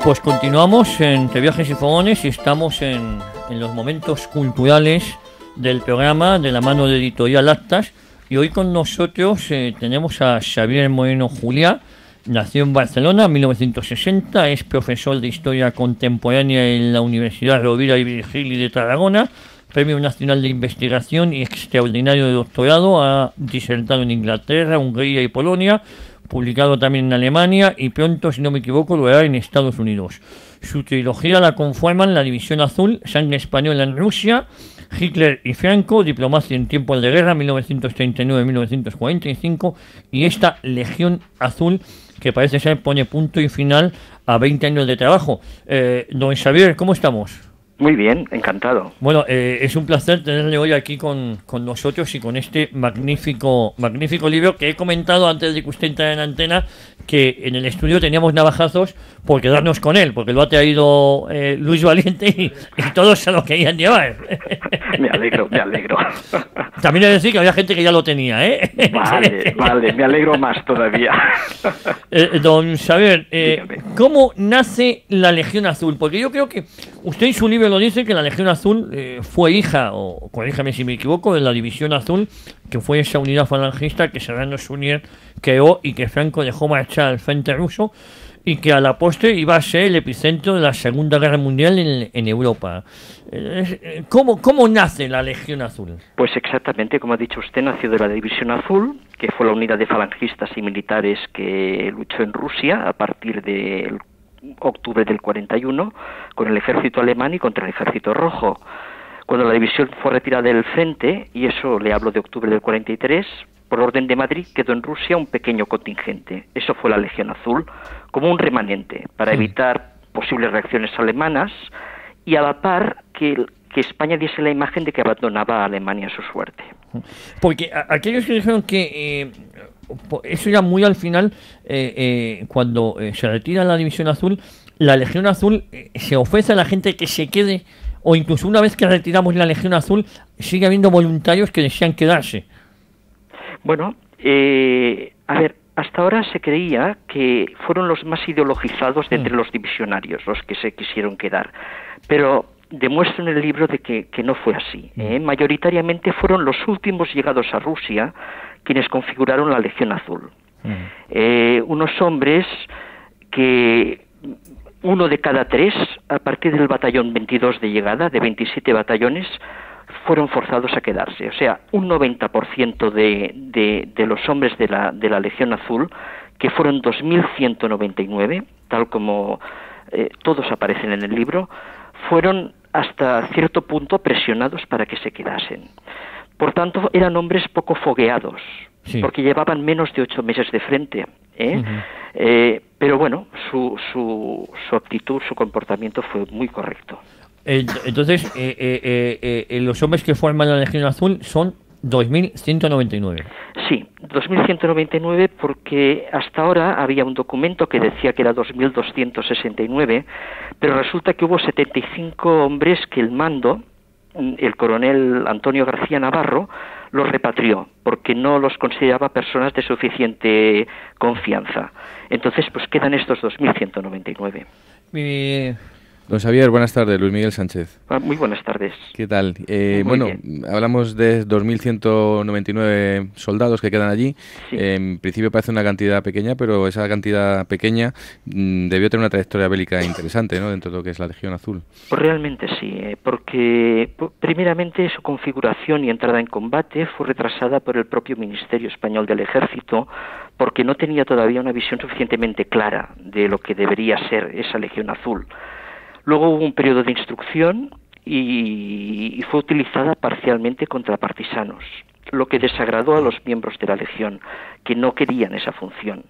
Pues continuamos entre viajes y fogones y estamos en los momentos culturales del programa de la mano de Editorial Actas, y hoy con nosotros tenemos a Xavier Moreno Juliá. Nació en Barcelona en 1960, es profesor de Historia Contemporánea en la Universidad Rovira i Virgili de Tarragona, Premio Nacional de Investigación y Extraordinario de Doctorado. Ha disertado en Inglaterra, Hungría y Polonia, publicado también en Alemania y pronto, si no me equivoco, lo hará en Estados Unidos. Su trilogía la conforman La División Azul, Sangre Española en Rusia, Hitler y Franco, Diplomacia en tiempos de guerra, 1939-1945, y esta Legión Azul, que parece ser pone punto y final a 20 años de trabajo. Don Xavier, ¿cómo estamos? Muy bien, encantado. Bueno, es un placer tenerle hoy aquí con nosotros y con este magnífico libro que he comentado antes de que usted entrara en antena, que en el estudio teníamos navajazos por quedarnos con él, porque lo ha traído Luis Valiente y todos se lo querían llevar. Me alegro. También he de decir que había gente que ya lo tenía, ¿eh? Vale, me alegro más todavía. Don Xavier, ¿cómo nace la Legión Azul? Porque yo creo que usted en su libro lo dice, que la Legión Azul fue hija, o corríjame si me equivoco, de la División Azul, que fue esa unidad falangista que Serrano Suñer creó y que Franco dejó marchar al frente ruso, y que a la postre iba a ser el epicentro de la Segunda Guerra Mundial en Europa. ¿Cómo nace la Legión Azul? Pues exactamente, como ha dicho usted, nació de la División Azul, que fue la unidad de falangistas y militares que luchó en Rusia a partir del octubre del 41 con el ejército alemán y contra el ejército rojo. Cuando la división fue retirada del frente, y eso le hablo de octubre del 43, por orden de Madrid quedó en Rusia un pequeño contingente. Eso fue la Legión Azul, como un remanente, para evitar posibles reacciones alemanas y a la par que España diese la imagen de que abandonaba a Alemania a su suerte. Porque aquellos que dijeron que eso ya muy al final, cuando se retira la División Azul, la Legión Azul se ofrece a la gente que se quede, o incluso una vez que retiramos la Legión Azul, sigue habiendo voluntarios que desean quedarse. Bueno, a ver, hasta ahora se creía que fueron los más ideologizados de entre los divisionarios los que se quisieron quedar, pero demuestro en el libro de que no fue así. Mayoritariamente fueron los últimos llegados a Rusia quienes configuraron la Legión Azul. Unos hombres que uno de cada tres, a partir del batallón 22 de llegada, de 27 batallones, fueron forzados a quedarse. O sea, un 90% de los hombres de la Legión Azul, que fueron 2.199, tal como todos aparecen en el libro, fueron hasta cierto punto presionados para que se quedasen. Por tanto, eran hombres poco fogueados, sí, porque llevaban menos de 8 meses de frente. Pero bueno, su actitud, su comportamiento fue muy correcto. Entonces, los hombres que forman la Legión Azul son 2.199. Sí, 2.199, porque hasta ahora había un documento que decía que era 2.269, pero resulta que hubo 75 hombres que el mando, el coronel Antonio García Navarro, los repatrió, porque no los consideraba personas de suficiente confianza. Entonces, pues quedan estos 2.199. Don Xavier, buenas tardes. Luis Miguel Sánchez. Muy buenas tardes. ¿Qué tal? Bueno, bien. Hablamos de 2.199 soldados que quedan allí. Sí. En principio parece una cantidad pequeña, pero esa cantidad pequeña debió tener una trayectoria bélica interesante, ¿no?, dentro de lo que es la Legión Azul. Pues realmente sí, porque primeramente su configuración y entrada en combate fue retrasada por el propio Ministerio Español del Ejército, porque no tenía todavía una visión suficientemente clara de lo que debería ser esa Legión Azul. Luego hubo un periodo de instrucción y fue utilizada parcialmente contra partisanos, lo que desagradó a los miembros de la Legión, que no querían esa función.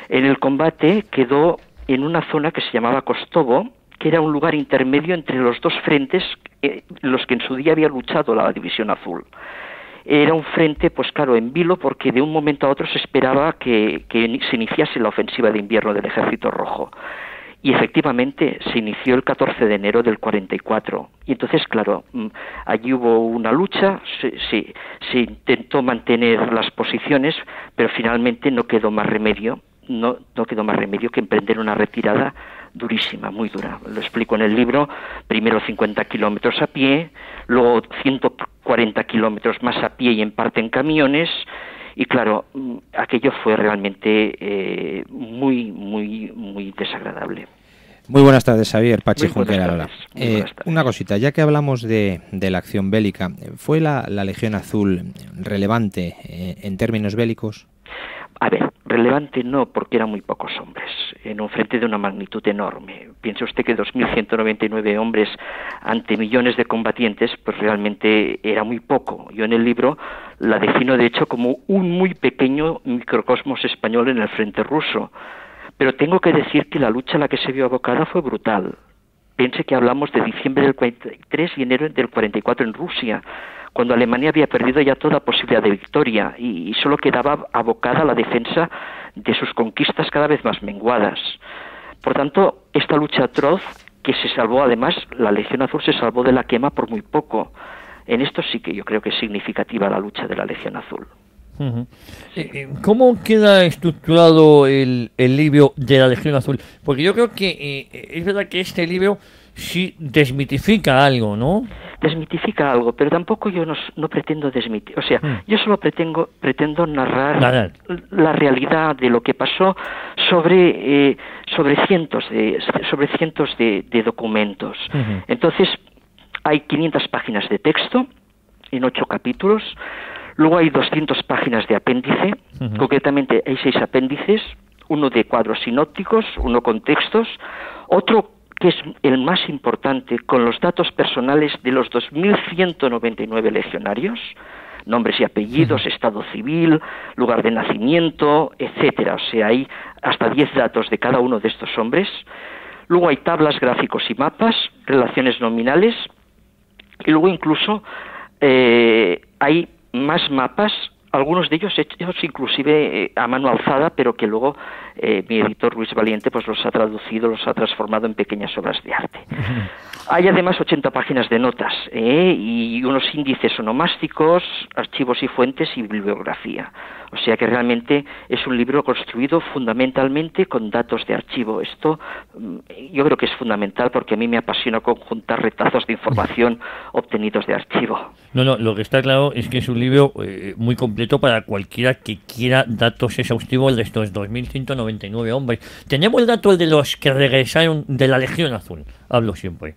En el combate quedó en una zona que se llamaba Kostovo, que era un lugar intermedio entre los dos frentes los que en su día había luchado la División Azul. Era un frente, pues claro, en vilo, porque de un momento a otro se esperaba que se iniciase la ofensiva de invierno del Ejército Rojo. Y efectivamente se inició el 14 de enero del 44. Y entonces, claro, allí hubo una lucha, se intentó mantener las posiciones, pero finalmente no quedó más remedio que emprender una retirada durísima, muy dura. Lo explico en el libro, primero 50 kilómetros a pie, luego 140 kilómetros más a pie y en parte en camiones, y claro, aquello fue realmente muy desagradable. Muy buenas tardes, Xavier. Pachi Junquera. Una cosita, ya que hablamos de la acción bélica, ¿fue la Legión Azul relevante en términos bélicos? A ver, relevante no, porque eran muy pocos hombres, en un frente de una magnitud enorme. Piense usted que 2.199 hombres ante millones de combatientes, pues realmente era muy poco. Yo en el libro la defino, de hecho, como un muy pequeño microcosmos español en el frente ruso. Pero tengo que decir que la lucha a la que se vio abocada fue brutal. Piense que hablamos de diciembre del 43 y enero del 44 en Rusia, cuando Alemania había perdido ya toda posibilidad de victoria y solo quedaba abocada a la defensa de sus conquistas cada vez más menguadas. Por tanto, esta lucha atroz, que se salvó además, la Legión Azul se salvó de la quema por muy poco. En esto sí que yo creo que es significativa la lucha de la Legión Azul. Uh-huh. ¿Cómo queda estructurado el libro de la Legión Azul? Porque yo creo que es verdad que este libro sí desmitifica algo, ¿no? Desmitifica algo, pero tampoco yo no pretendo desmitificar. O sea, yo solo pretendo narrar la realidad de lo que pasó sobre cientos de documentos. Uh-huh. Entonces, hay 500 páginas de texto en 8 capítulos. Luego hay 200 páginas de apéndice, uh-huh. Concretamente hay 6 apéndices, uno de cuadros sinópticos, uno con textos, otro que es el más importante, con los datos personales de los 2.199 legionarios, nombres y apellidos, uh-huh. Estado civil, lugar de nacimiento, etcétera. O sea, hay hasta 10 datos de cada uno de estos hombres. Luego hay tablas, gráficos y mapas, relaciones nominales, y luego incluso hay más mapas, algunos de ellos hechos inclusive a mano alzada, pero que luego mi editor Luis Valiente pues los ha traducido, los ha transformado en pequeñas obras de arte. Hay además 80 páginas de notas y unos índices onomásticos, archivos y fuentes y bibliografía. O sea que realmente es un libro construido fundamentalmente con datos de archivo. Esto yo creo que es fundamental porque a mí me apasiona conjuntar retazos de información obtenidos de archivo. No, lo que está claro es que es un libro muy completo para cualquiera que quiera datos exhaustivos de estos 2.199 hombres. Tenemos el dato de los que regresaron de la Legión Azul, hablo siempre.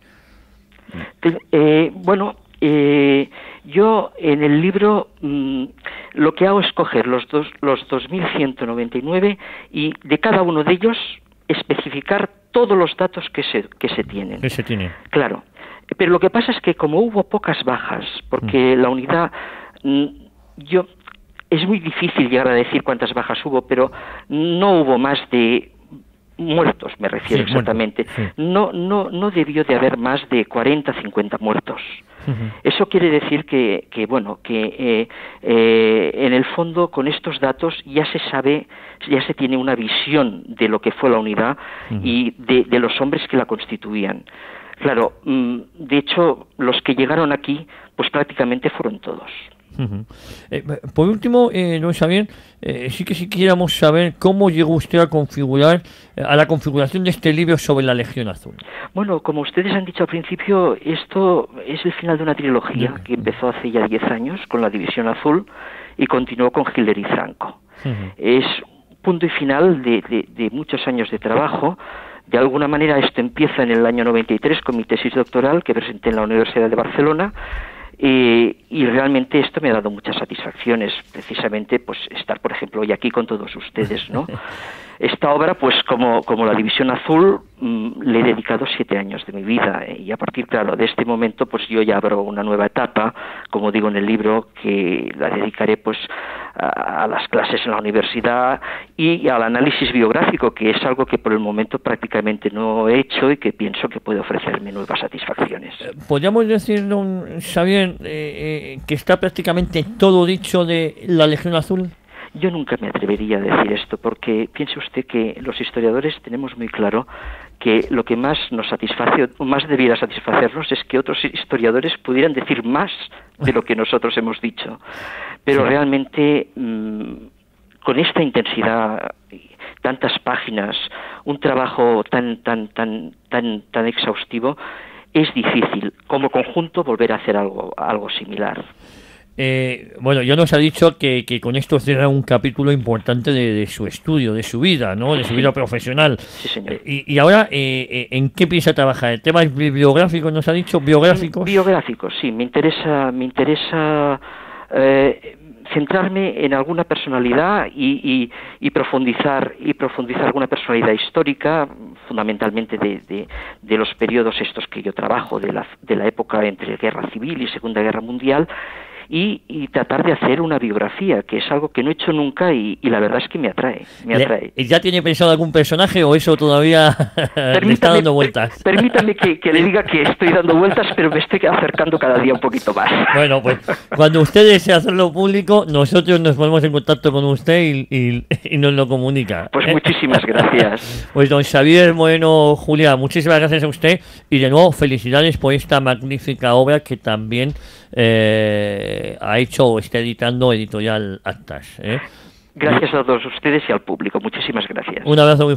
Yo en el libro lo que hago es coger los 2.199 y de cada uno de ellos especificar todos los datos que se tienen. Que se tienen. Claro. Pero lo que pasa es que como hubo pocas bajas, porque la unidad, es muy difícil llegar a decir cuántas bajas hubo, pero no hubo más de muertos, me refiero exactamente. Sí. No debió de haber más de 40, 50 muertos. Uh-huh. Eso quiere decir que en el fondo con estos datos ya se sabe, ya se tiene una visión de lo que fue la unidad uh-huh. y de los hombres que la constituían. Claro, de hecho, los que llegaron aquí, pues prácticamente fueron todos. Uh-huh. Por último, don Xavier, sí que si quisiéramos saber cómo llegó usted a la configuración de este libro sobre la Legión Azul. Bueno, como ustedes han dicho al principio, esto es el final de una trilogía que empezó hace ya 10 años con la División Azul y continuó con Hitler y Franco. Uh-huh. Es punto y final de muchos años de trabajo. De alguna manera esto empieza en el año 93 con mi tesis doctoral que presenté en la Universidad de Barcelona y realmente esto me ha dado muchas satisfacciones, precisamente pues estar por ejemplo hoy aquí con todos ustedes, ¿no? Esta obra pues como la División Azul le he dedicado 7 años de mi vida y a partir claro de este momento pues yo ya abro una nueva etapa, como digo en el libro, que la dedicaré pues a las clases en la universidad y al análisis biográfico, que es algo que por el momento prácticamente no he hecho y que pienso que puede ofrecerme nuevas satisfacciones. ¿Podríamos decir, don Xavier, que está prácticamente todo dicho de la Legión Azul? Yo nunca me atrevería a decir esto, porque piense usted que los historiadores tenemos muy claro que lo que más nos satisface, o más debiera satisfacernos, es que otros historiadores pudieran decir más de lo que nosotros hemos dicho. Pero realmente, con esta intensidad tantas páginas, un trabajo tan exhaustivo, es difícil, como conjunto, volver a hacer algo similar. Bueno, ya nos ha dicho que con esto cierra un capítulo importante de su estudio, de su vida, ¿no? De su vida profesional. Sí, señor. Y ahora, ¿en qué piensa trabajar? ¿Temas bibliográficos, nos ha dicho? ¿Biográficos? Biográficos, sí. Me interesa centrarme en alguna personalidad y profundizar alguna personalidad histórica, fundamentalmente de los periodos estos que yo trabajo, de la época entre Guerra Civil y Segunda Guerra Mundial, y tratar de hacer una biografía, que es algo que no he hecho nunca y la verdad es que me atrae. ¿Ya tiene pensado algún personaje o eso todavía le está dando vueltas? Permítame que le diga que estoy dando vueltas, pero me estoy acercando cada día un poquito más. Bueno, pues cuando usted desee hacerlo público, nosotros nos ponemos en contacto con usted y nos lo comunica. Pues muchísimas gracias. Pues don Xavier Moreno Juliá, muchísimas gracias a usted y de nuevo felicidades por esta magnífica obra que también ha hecho o está editando Editorial Actas. Gracias a todos ustedes y al público. Muchísimas gracias. Un abrazo muy